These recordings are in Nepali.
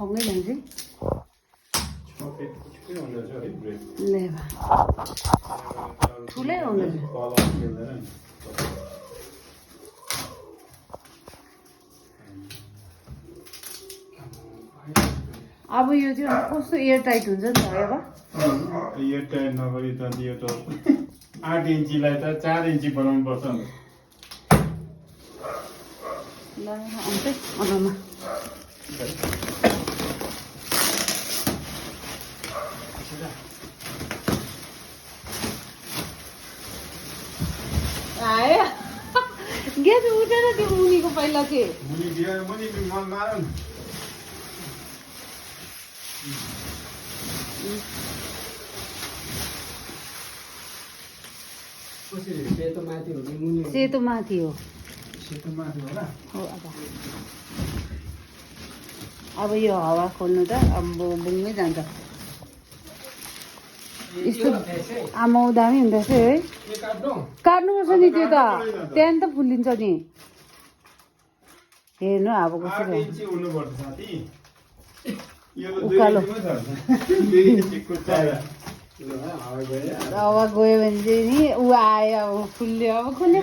सँगै ल्याउँछु ले भा ठुलै आउँदैछ अब यो चाहिँ कस्तो एयर टाइट हुन्छ नि त अब एयर टाइट नगरी त यो त 8 इन्चीलाई त 4 इन्ची बनाउनु पर्छ नि ल आउँदै अनमा आयो ग्यास उठेर त्यो मुनिको पहिला चाहिँ मुनि दियो मुनि मन मार न सेतो माथि हो हो अब यो हावा खोल्नु त अब बुङ्गै जान्छ यस्तो आमा दामी हुँदो रहेछ है काट्नुपर्छ नि त्यो त त्यहाँ त फुलिन्छ नि हेर्नु अब कसरी उकालो हावा गयो भने चाहिँ नि ऊ आयो अब फुल्यो अब खोल्यो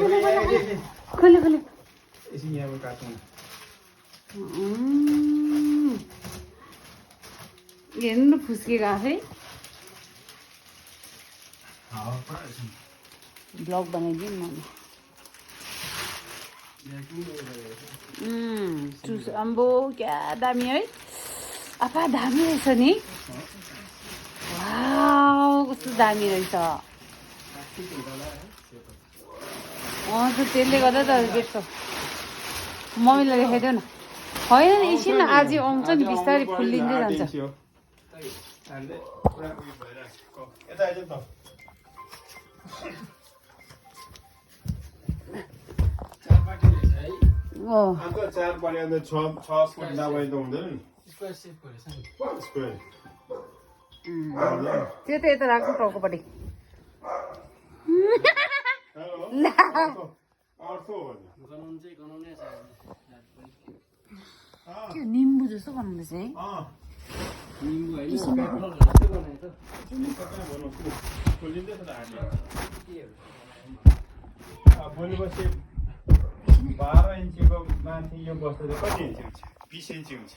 हेर्नु न फुस्केको आफै ब्लग बनाइदिउँ न चुस अम्बो क्या दामी है आपा दामी रहेछ नि वाउ कस्तो दामी रहेछ त्यसले गर्दा त बेच्छ मम्मीलाई देखाइदेऊ न होइन नि एकछिन आज आउँछ नि बिस्तारै फुल्लिँदै जान्छ चार पर्यो भने 6 फुट नभए त हुँदैन नि स्क्वायर त्यो त यता राख्नु टाउकोपट्टि त्यो निम्बु जस्तो बनाउँदैछ है भोलिपछि 12 इन्चीको माथि यो बस्दा चाहिँ कति इन्ची हुन्छ 20 इन्ची हुन्छ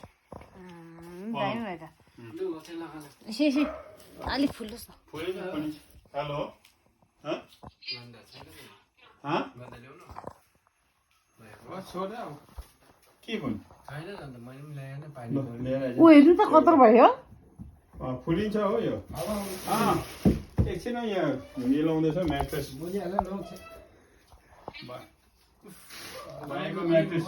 अलिक फुल्लोस् न हेलो के ऊ हेर्नु त कत्रो भयो फुलिन्छ हो यो एकछिन यहाँ मिलाउँदैछ म्याट्रेस भएको म्याट्रेस